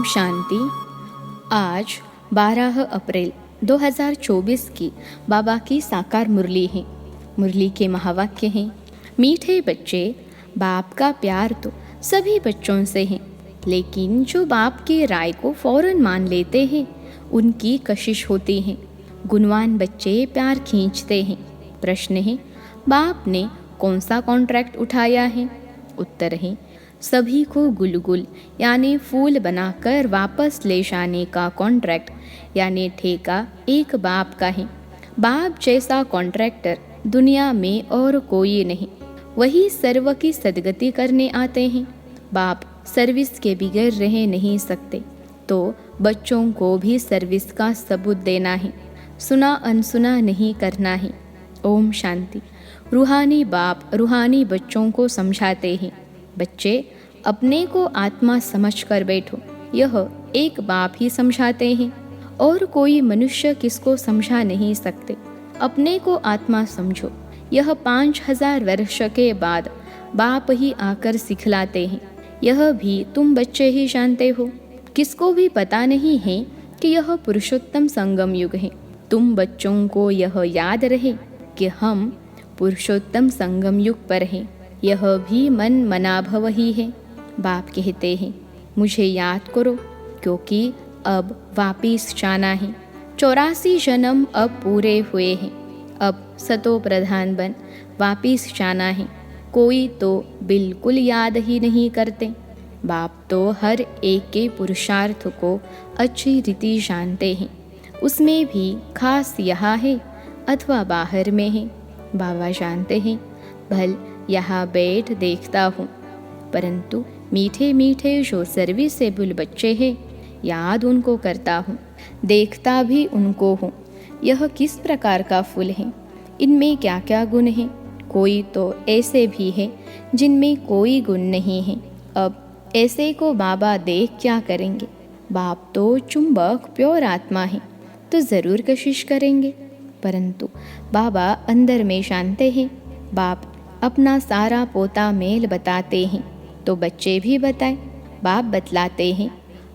ओम शांति। आज 12 अप्रैल 2024 की बाबा की साकार मुरली है। मुरली के महावाक्य हैं, मीठे बच्चे, बाप का प्यार तो सभी बच्चों से है, लेकिन जो बाप की राय को फौरन मान लेते हैं उनकी कशिश होती है। गुणवान बच्चे प्यार खींचते हैं। प्रश्न है, बाप ने कौन सा कॉन्ट्रैक्ट उठाया है? उत्तर है, सभी को गुलगुल यानी फूल बनाकर वापस ले जाने का कॉन्ट्रैक्ट यानी ठेका एक बाप का है। बाप जैसा कॉन्ट्रैक्टर दुनिया में और कोई नहीं। वही सर्व की सदगति करने आते हैं। बाप सर्विस के बगैर रह नहीं सकते, तो बच्चों को भी सर्विस का सबूत देना है, सुना अनसुना नहीं करना है। ओम शांति। रूहानी बाप रूहानी बच्चों को समझाते हैं, बच्चे अपने को आत्मा समझकर बैठो। यह एक बाप ही समझाते हैं और कोई मनुष्य किसको समझा नहीं सकते। अपने को आत्मा समझो। यह 5000 वर्ष के बाद बाप ही आकर सिखलाते हैं। यह भी तुम बच्चे ही जानते हो। किसको भी पता नहीं है कि यह पुरुषोत्तम संगम युग है। तुम बच्चों को यह याद रहे कि हम पुरुषोत्तम संगम युग पर हैं। यह भी मन मनाभव ही है। बाप कहते हैं, मुझे याद करो, क्योंकि अब वापिस जाना है। 84 जन्म अब पूरे हुए हैं। अब सतो प्रधान बन वापिस जाना है। कोई तो बिल्कुल याद ही नहीं करते। बाप तो हर एक के पुरुषार्थ को अच्छी रीति जानते हैं। उसमें भी खास यहाँ है अथवा बाहर में है। बाबा जानते हैं, भल यहाँ बैठ देखता हूँ, परंतु मीठे मीठे जो सर्विसेबल बच्चे हैं, याद उनको करता हूँ, देखता भी उनको हूँ। यह किस प्रकार का फूल है, इनमें क्या क्या गुण हैं? कोई तो ऐसे भी है जिनमें कोई गुण नहीं है। अब ऐसे को बाबा देख क्या करेंगे? बाप तो चुंबक प्योर आत्मा है, तो ज़रूर कशिश करेंगे, परंतु बाबा अंदर में जानते हैं। बाप अपना सारा पोता मेल बताते हैं, तो बच्चे भी बताएं। बाप बतलाते हैं,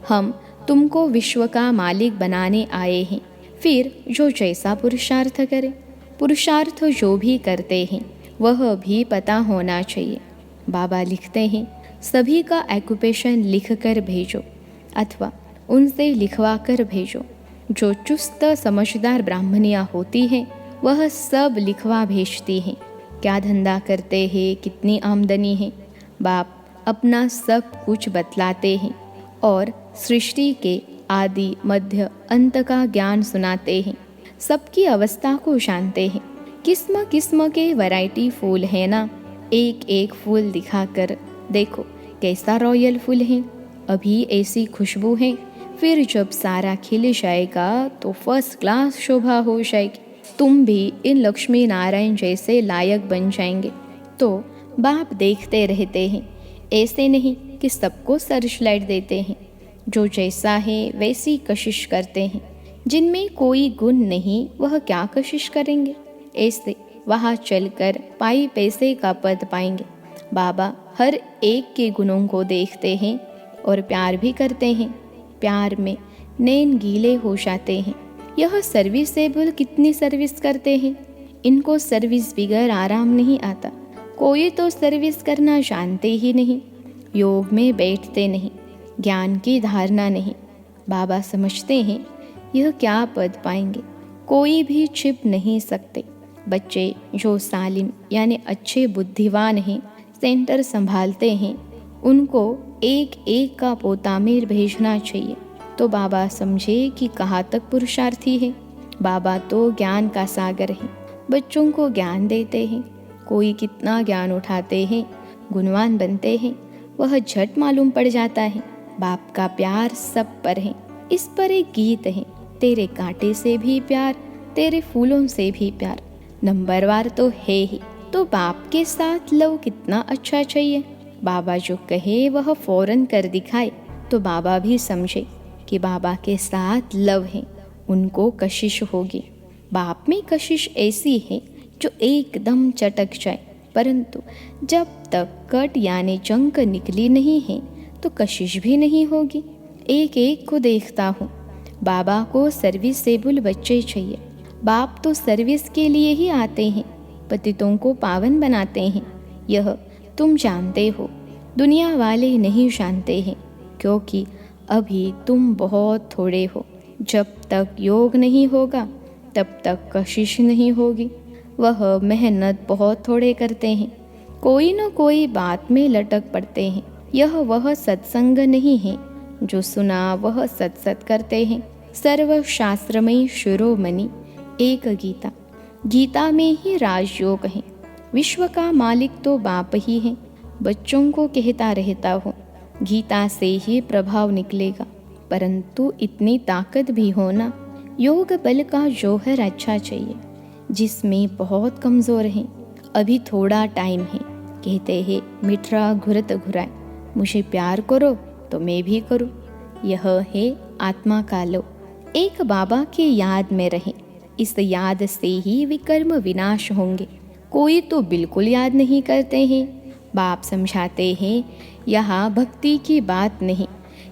हम तुमको विश्व का मालिक बनाने आए हैं। फिर जो जैसा पुरुषार्थ करे, पुरुषार्थ जो भी करते हैं वह भी पता होना चाहिए। बाबा लिखते हैं, सभी का ऑक्यूपेशन लिख कर भेजो अथवा उनसे लिखवा कर भेजो। जो चुस्त समझदार ब्राह्मणियाँ होती हैं वह सब लिखवा भेजती हैं। क्या धंधा करते हैं, कितनी आमदनी है, बाप अपना सब कुछ बतलाते हैं और सृष्टि के आदि मध्य अंत का ज्ञान सुनाते हैं। सबकी अवस्था को जानते हैं। किस्म किस्म के वैरायटी फूल है ना, एक एक फूल दिखाकर देखो कैसा रॉयल फूल है। अभी ऐसी खुशबू है, फिर जब सारा खिल जाएगा तो फर्स्ट क्लास शोभा हो जाएगी। तुम भी इन लक्ष्मी नारायण जैसे लायक बन जाएंगे। तो बाप देखते रहते हैं, ऐसे नहीं कि सबको सर्च लाइट देते हैं। जो जैसा है वैसी कशिश करते हैं। जिनमें कोई गुण नहीं वह क्या कशिश करेंगे? ऐसे वहाँ चलकर पाई पैसे का पद पाएंगे। बाबा हर एक के गुणों को देखते हैं और प्यार भी करते हैं। प्यार में नैन गीले हो जाते हैं। यह सर्विसेबल कितनी सर्विस करते हैं। इनको सर्विस बगैर आराम नहीं आता। कोई तो सर्विस करना जानते ही नहीं। योग में बैठते नहीं, ज्ञान की धारणा नहीं। बाबा समझते हैं यह क्या पद पाएंगे, कोई भी छिप नहीं सकते। बच्चे जो सालिम यानी अच्छे बुद्धिवान हैं, सेंटर संभालते हैं, उनको एक एक का पोता मेल भेजना चाहिए, तो बाबा समझे कि कहाँ तक पुरुषार्थी है। बाबा तो ज्ञान का सागर है, बच्चों को ज्ञान देते हैं। कोई कितना ज्ञान उठाते हैं, गुणवान बनते हैं, वह झट मालूम पड़ जाता है। बाप का प्यार सब पर है। इस पर एक गीत है, तेरे कांटे से भी प्यार, तेरे फूलों से भी प्यार। नंबरवार तो है ही, तो बाप के साथ लव कितना अच्छा चाहिए। बाबा जो कहे वह फौरन कर दिखाए, तो बाबा भी समझे कि बाबा के साथ लव है, उनको कशिश होगी। बाप में कशिश ऐसी है जो एकदम चटक जाए, परंतु जब तक कट यानी चंक निकली नहीं है तो कशिश भी नहीं होगी। एक एक को देखता हूँ। बाबा को सर्विसेबल बच्चे चाहिए। बाप तो सर्विस के लिए ही आते हैं, पतितों को पावन बनाते हैं। यह तुम जानते हो, दुनिया वाले नहीं जानते हैं, क्योंकि अभी तुम बहुत थोड़े हो। जब तक योग नहीं होगा तब तक कशिश नहीं होगी। वह मेहनत बहुत थोड़े करते हैं, कोई न कोई बात में लटक पड़ते हैं। यह वह सत्संग नहीं है जो सुना वह सत्सत करते हैं। सर्वशास्त्रमयी शिरोमणि एक गीता, गीता में ही राजयोग है। विश्व का मालिक तो बाप ही है। बच्चों को कहता रहता हूँ, गीता से ही प्रभाव निकलेगा, परंतु इतनी ताकत भी होना। योग बल का जौहर अच्छा चाहिए, जिसमें बहुत कमज़ोर हैं। अभी थोड़ा टाइम है, कहते हैं मिठरा घुरत घुराए, मुझे प्यार करो तो मैं भी करूँ। यह है आत्मा का लो। एक बाबा की याद में रहे, इस याद से ही विकर्म विनाश होंगे। कोई तो बिल्कुल याद नहीं करते हैं। बाप समझाते हैं, यहाँ भक्ति की बात नहीं,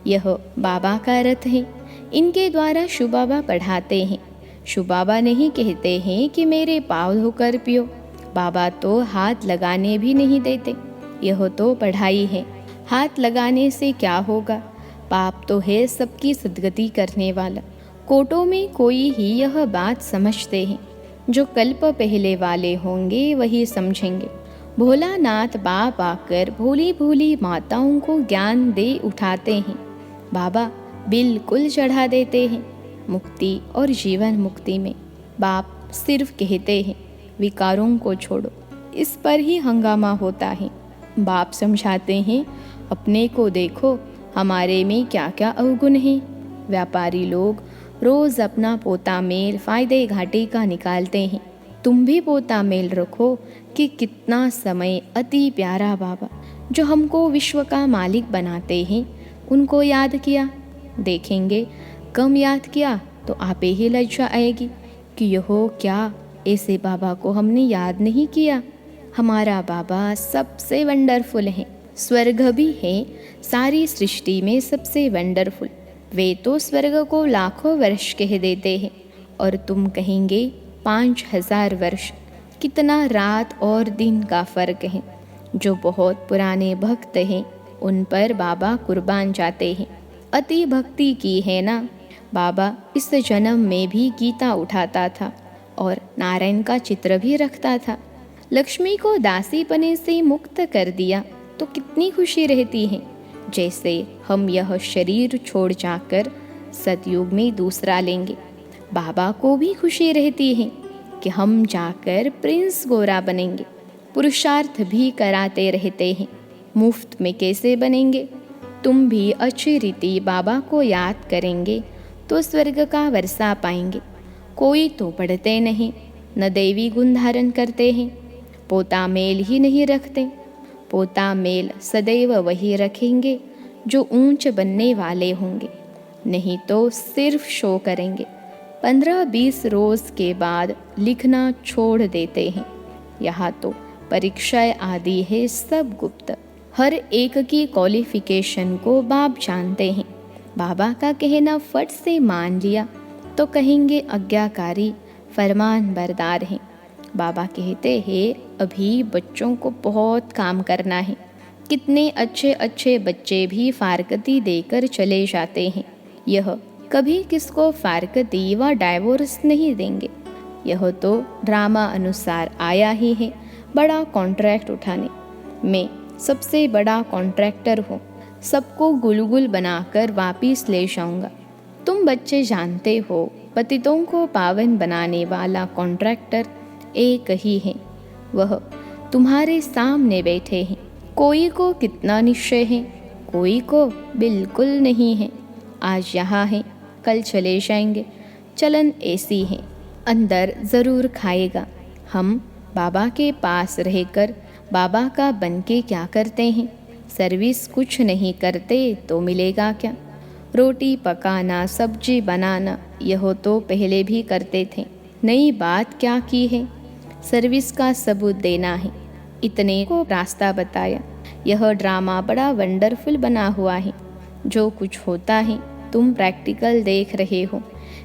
यह बाबा का रथ है। इनके द्वारा शिव बाबा पढ़ाते हैं। शिव बाबा नहीं कहते हैं कि मेरे पाँव धोकर पियो। बाबा तो हाथ लगाने भी नहीं देते। यह तो पढ़ाई है। हाथ लगाने से क्या होगा? पाप तो है सबकी सद्गति करने वाला। कोटों में कोई ही यह बात समझते हैं। जो कल्प पहले वाले होंगे वही समझेंगे। भोलानाथ बाप आकर भोली भोली माताओं को ज्ञान दे उठाते हैं। बाबा बिल्कुल चढ़ा देते हैं। मुक्ति और जीवन मुक्ति में बाप सिर्फ कहते हैं, विकारों को छोड़ो। इस पर ही हंगामा होता है। बाप समझाते हैं, अपने को देखो, हमारे में क्या क्या अवगुण हैं। व्यापारी लोग रोज़ अपना पोता मेल फ़ायदे घाटे का निकालते हैं। तुम भी पोता मेल रखो कि कितना समय अति प्यारा बाबा जो हमको विश्व का मालिक बनाते हैं, उनको याद किया। देखेंगे कम याद किया तो आपे ही लज्जा आएगी कि यह क्या, ऐसे बाबा को हमने याद नहीं किया। हमारा बाबा सबसे वंडरफुल है। स्वर्ग भी है सारी सृष्टि में सबसे वंडरफुल। वे तो स्वर्ग को लाखों वर्ष कह देते हैं और तुम कहेंगे 5000 वर्ष। कितना रात और दिन का फर्क है। जो बहुत पुराने भक्त हैं उन पर बाबा कुर्बान जाते हैं। अति भक्ति की है ना। बाबा इस जन्म में भी गीता उठाता था और नारायण का चित्र भी रखता था। लक्ष्मी को दासीपने से मुक्त कर दिया तो कितनी खुशी रहती है। जैसे हम यह शरीर छोड़ जाकर सतयुग में दूसरा लेंगे। बाबा को भी खुशी रहती है कि हम जाकर प्रिंस गोरा बनेंगे। पुरुषार्थ भी कराते रहते हैं। मुफ्त में कैसे बनेंगे? तुम भी अच्छी रीति बाबा को याद करेंगे तो स्वर्ग का वर्षा पाएंगे। कोई तो पढ़ते नहीं, न देवी गुण धारण करते हैं, पोता मेल ही नहीं रखते। पोता मेल सदैव वही रखेंगे जो ऊंच बनने वाले होंगे, नहीं तो सिर्फ शो करेंगे। 15-20 रोज के बाद लिखना छोड़ देते हैं। यहाँ तो परीक्षाएं आदि है सब गुप्त। हर एक की क्वालिफिकेशन को बाप जानते हैं। बाबा का कहना फट से मान लिया तो कहेंगे आज्ञाकारी फरमान बरदार हैं। बाबा कहते हैं अभी बच्चों को बहुत काम करना है। कितने अच्छे अच्छे बच्चे भी फारकती देकर चले जाते हैं। यह कभी किसको फारकती व डाइवोर्स नहीं देंगे। यह तो ड्रामा अनुसार आया ही है। बड़ा कॉन्ट्रैक्ट उठाने, मैं सबसे बड़ा कॉन्ट्रैक्टर हूँ, सबको गुलगुल बनाकर वापिस ले जाऊंगा। तुम बच्चे जानते हो पतितों को पावन बनाने वाला कॉन्ट्रैक्टर एक ही है। वह तुम्हारे सामने बैठे हैं। कोई को कितना निश्चय है, कोई को बिल्कुल नहीं है। आज यहाँ है, कल चले जाएंगे। चलन ऐसी है, अंदर ज़रूर खाएगा। हम बाबा के पास रहकर बाबा का बन के क्या करते हैं? सर्विस कुछ नहीं करते तो मिलेगा क्या? रोटी पकाना, सब्जी बनाना, यह तो पहले भी करते थे। नई बात क्या की है? सर्विस का सबूत देना है। इतने को रास्ता बताया। यह ड्रामा बड़ा वंडरफुल बना हुआ है। जो कुछ होता है तुम प्रैक्टिकल देख रहे हो।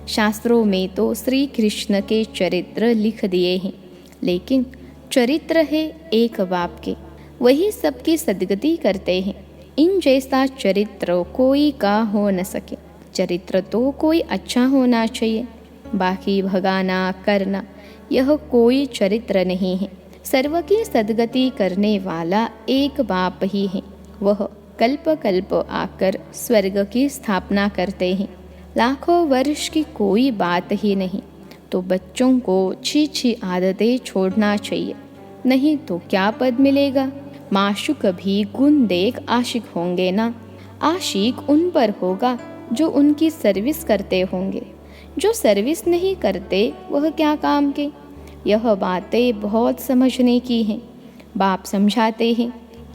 शास्त्रों में तो श्री कृष्ण के चरित्र लिख दिए हैं, लेकिन चरित्र है एक बाप के, वही सबकी सद्गति करते हैं। इन जैसा चरित्र कोई का हो न सके। चरित्र तो कोई अच्छा होना चाहिए, बाकी भगाना करना यह कोई चरित्र नहीं है। सर्व की सद्गति करने वाला एक बाप ही है। वह कल्प कल्प आकर स्वर्ग की स्थापना करते हैं। लाखों वर्ष की कोई बात ही नहीं। तो बच्चों को अच्छी आदतें छोड़ना चाहिए, नहीं तो क्या पद मिलेगा। माशूक भी गुण देख आशिक होंगे ना। आशिक उन पर होगा जो उनकी सर्विस करते होंगे। जो सर्विस नहीं करते वह क्या काम के। यह बातें बहुत समझने की हैं। बाप समझाते हैं,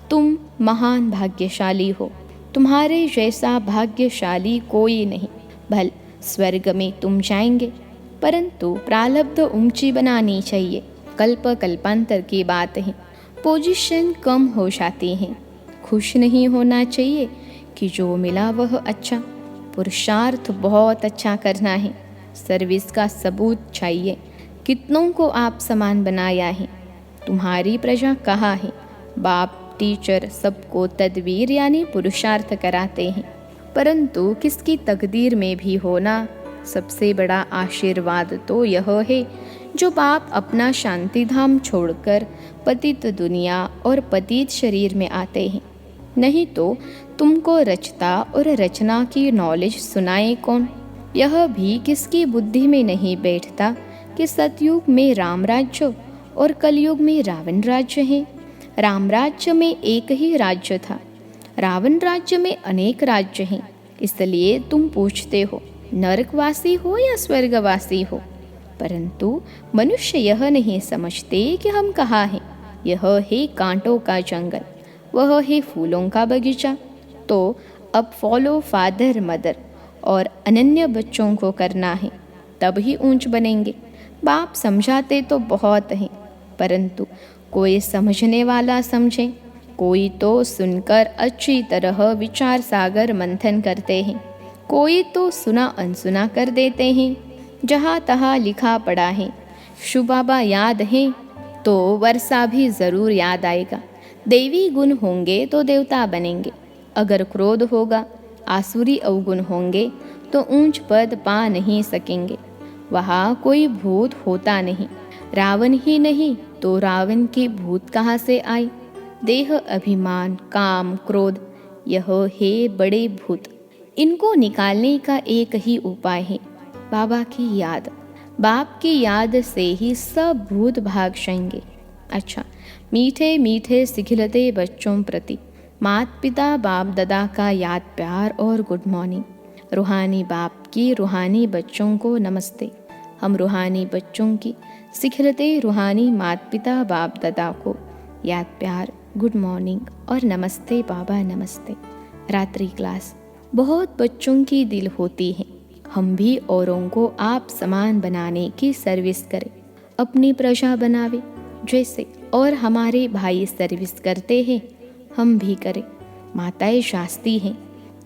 तुम महान भाग्यशाली हो, तुम्हारे जैसा भाग्यशाली कोई नहीं। भल स्वर्ग में तुम जाएंगे, परंतु प्रारब्ध ऊंची बनानी चाहिए। कल्प कल्पांतर की बात है, पोजीशन कम हो जाती है। खुश नहीं होना चाहिए कि जो मिला वह अच्छा। पुरुषार्थ बहुत अच्छा करना है। सर्विस का सबूत चाहिए। कितनों को आप समान बनाया है। तुम्हारी प्रजा कहाँ है। बाप टीचर सबको तदबीर यानी पुरुषार्थ कराते हैं, परंतु किसकी तकदीर में भी होना सबसे बड़ा आशीर्वाद तो यह है जो बाप अपना शांति धाम छोड़कर पतित दुनिया और पतित शरीर में आते हैं। नहीं तो तुमको रचता और रचना की नॉलेज सुनाए कौन। यह भी किसकी बुद्धि में नहीं बैठता कि सतयुग में राम राज्य और कलयुग में रावण राज्य है। राम राज्य में एक ही राज्य था, रावण राज्य में अनेक राज्य हैं। इसलिए तुम पूछते हो नरकवासी हो या स्वर्गवासी हो, परंतु मनुष्य यह नहीं समझते कि हम कहाँ हैं। यह है कांटों का जंगल, वह है फूलों का बगीचा। तो अब फॉलो फादर मदर और अनन्य बच्चों को करना है, तब ही ऊंच बनेंगे। बाप समझाते तो बहुत हैं, परंतु कोई समझने वाला समझे, कोई तो सुनकर अच्छी तरह विचार सागर मंथन करते हैं, कोई तो सुना अनसुना कर देते हैं। जहाँ तहाँ लिखा पड़ा है। शुबाबा याद है तो वर्षा भी ज़रूर याद आएगा। देवी गुण होंगे तो देवता बनेंगे। अगर क्रोध होगा, आसुरी अवगुण होंगे तो ऊंच पद पा नहीं सकेंगे। वहाँ कोई भूत होता नहीं। रावण ही नहीं तो रावण के भूत कहाँ से आए। देह, अभिमान, काम, क्रोध, यह है बड़े भूत। इनको निकालने का एक ही उपाय है, बाबा की याद। बाप की याद से ही सब भूत भाग जाएंगे। अच्छा, मीठे मीठे सिखिलते बच्चों प्रति माता पिता बाप दादा का याद प्यार और गुड मॉर्निंग। रूहानी बाप की रूहानी बच्चों को नमस्ते। हम रूहानी बच्चों की सिखिलते रूहानी माता पिता बाप दादा को याद प्यार, गुड मॉर्निंग और नमस्ते बाबा नमस्ते। रात्रि क्लास। बहुत बच्चों की दिल होती है, हम भी औरों को आप समान बनाने की सर्विस करें, अपनी प्रजा बनावे जैसे और हमारे भाई सर्विस करते हैं हम भी करें। माताएं शास्ती हैं,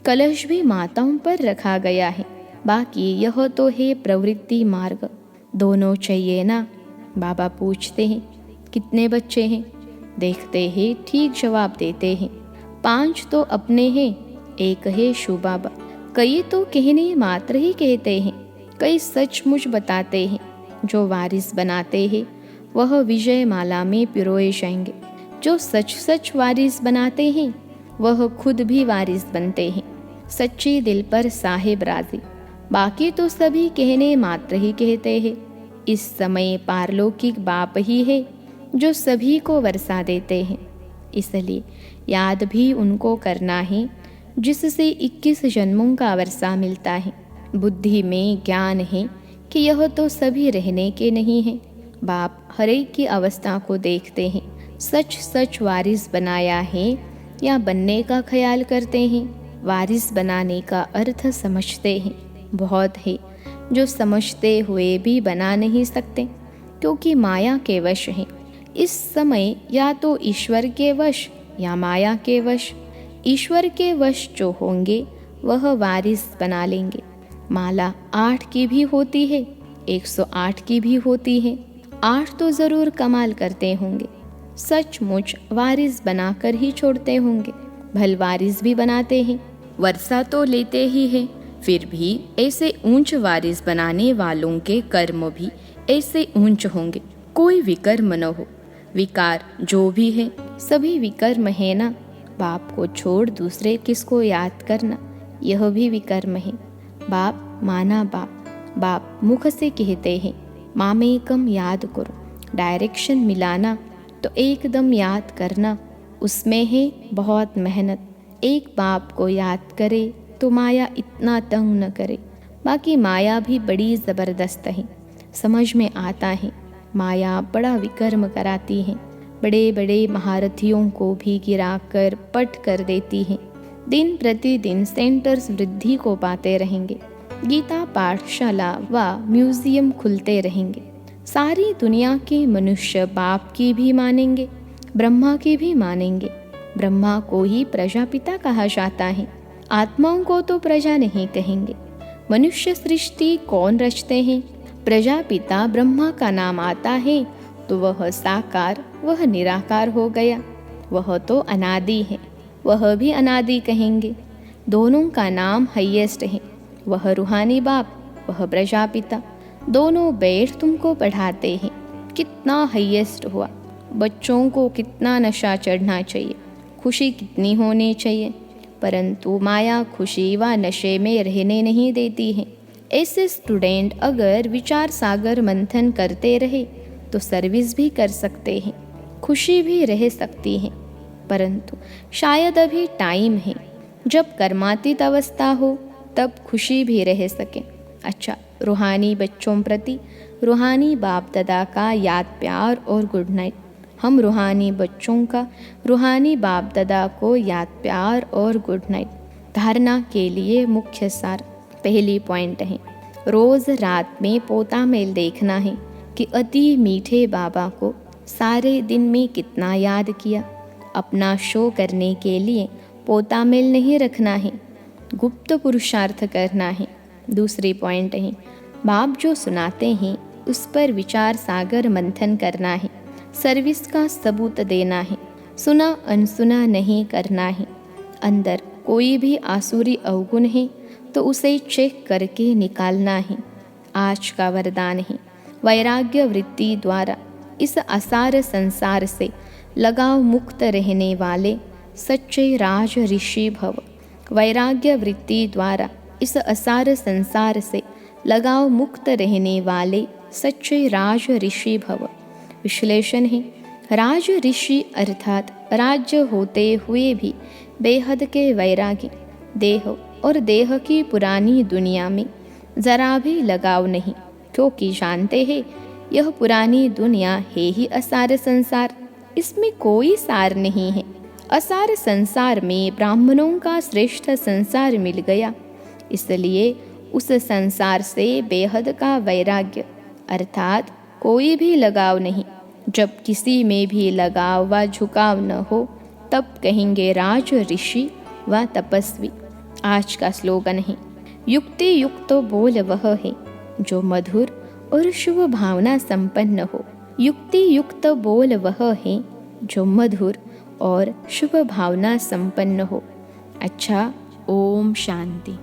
कलश भी माताओं पर रखा गया है। बाकी यह तो है प्रवृत्ति मार्ग, दोनों चाहिए ना। बाबा पूछते हैं कितने बच्चे हैं, देखते हैं ठीक जवाब देते हैं। 5 तो अपने हैं, एक है शुबाबा। कई तो कहने मात्र ही कहते हैं, कई सचमुच बताते हैं। जो वारिस बनाते हैं वह विजय माला में पिरोए जाएंगे। जो सच सच वारिस बनाते हैं वह खुद भी वारिस बनते हैं। सच्ची दिल पर साहिब राजी। बाकी तो सभी कहने मात्र ही कहते हैं। इस समय पारलौकिक बाप ही है जो सभी को वर्षा देते हैं। इसलिए याद भी उनको करना है जिससे 21 जन्मों का वर्षा मिलता है। बुद्धि में ज्ञान है कि यह तो सभी रहने के नहीं हैं। बाप हर एक की अवस्था को देखते हैं। सच सच वारिस बनाया है या बनने का ख्याल करते हैं। वारिस बनाने का अर्थ समझते हैं। बहुत है जो समझते हुए भी बना नहीं सकते, क्योंकि माया के वश हैं। इस समय या तो ईश्वर के वश या माया के वश। ईश्वर के वश जो होंगे वह वारिस बना लेंगे। माला 8 की भी होती है, 108 की भी होती है, 8 तो ज़रूर कमाल करते होंगे। सचमुच वारिस बनाकर ही छोड़ते होंगे। भल वारिस भी बनाते हैं, वर्षा तो लेते ही हैं, फिर भी ऐसे ऊंच वारिस बनाने वालों के कर्म भी ऐसे ऊंच होंगे। कोई विकर्म न हो। विकार जो भी है सभी विकर्म है ना। बाप को छोड़ दूसरे किसको याद करना, यह भी विकर्म है। बाप माना बाप, बाप मुख से कहते हैं मामेकम याद करो। डायरेक्शन मिलाना तो एकदम याद करना, उसमें है बहुत मेहनत। एक बाप को याद करे तो माया इतना तंग न करे। बाकी माया भी बड़ी ज़बरदस्त है, समझ में आता है। माया बड़ा विकर्म कराती है, बड़े बड़े महारथियों को भी गिराकर पट कर देती है। दिन प्रतिदिन सेंटर्स वृद्धि को पाते रहेंगे, गीता पाठशाला व म्यूजियम खुलते रहेंगे। सारी दुनिया के मनुष्य बाप की भी मानेंगे, ब्रह्मा की भी मानेंगे। ब्रह्मा को ही प्रजापिता कहा जाता है, आत्माओं को तो प्रजा नहीं कहेंगे। मनुष्य सृष्टि कौन रचते हैं? प्रजापिता ब्रह्मा का नाम आता है तो वह साकार, वह निराकार हो गया। वह तो अनादि है, वह भी अनादि कहेंगे। दोनों का नाम हाईएस्ट है, वह रूहानी बाप, वह प्रजापिता। दोनों बैठ तुमको पढ़ाते हैं, कितना हाईएस्ट हुआ। बच्चों को कितना नशा चढ़ना चाहिए, खुशी कितनी होनी चाहिए, परंतु माया खुशी व नशे में रहने नहीं देती है। ऐसे स्टूडेंट अगर विचार सागर मंथन करते रहे तो सर्विस भी कर सकते हैं, खुशी भी रह सकती है, परंतु शायद अभी टाइम है जब कर्मातीत अवस्था हो तब खुशी भी रह सके। अच्छा, रूहानी बच्चों प्रति रूहानी बाप दादा का याद प्यार और गुड नाइट। हम रूहानी बच्चों का रूहानी बाप दादा को याद प्यार और गुड नाइट। धारणा के लिए मुख्य सार पहली पॉइंट है, रोज़ रात में पोता मेल देखना है कि अति मीठे बाबा को सारे दिन में कितना याद किया। अपना शो करने के लिए पोता मेल नहीं रखना है, गुप्त पुरुषार्थ करना है। दूसरी पॉइंट है, बाप जो सुनाते हैं उस पर विचार सागर मंथन करना है, सर्विस का सबूत देना है, सुना अनसुना नहीं करना है। अंदर कोई भी आसुरी अवगुण है तो उसे चेक करके निकालना है। आज का वरदान है, वैराग्य वृत्ति द्वारा इस असार संसार से लगाव मुक्त रहने वाले सच्चे राज ऋषि भव। वैराग्य वृत्ति द्वारा इस असार संसार से लगाव मुक्त रहने वाले सच्चे राज ऋषि भव। विश्लेषण है, राज ऋषि अर्थात राज्य होते हुए भी बेहद के वैरागी, देह और देह की पुरानी दुनिया में जरा भी लगाव नहीं, क्योंकि जानते हैं यह पुरानी दुनिया है ही असार संसार, इसमें कोई सार नहीं है। असार संसार में ब्राह्मणों का श्रेष्ठ संसार मिल गया, इसलिए उस संसार से बेहद का वैराग्य अर्थात कोई भी लगाव नहीं। जब किसी में भी लगाव व झुकाव न हो तब कहेंगे राज ऋषि व तपस्वी। आज का स्लोगन है, युक्ति युक्त बोल वह है जो मधुर और शुभ भावना संपन्न हो। युक्ति युक्त बोल वह है जो मधुर और शुभ भावना संपन्न हो। अच्छा, ओम शांति।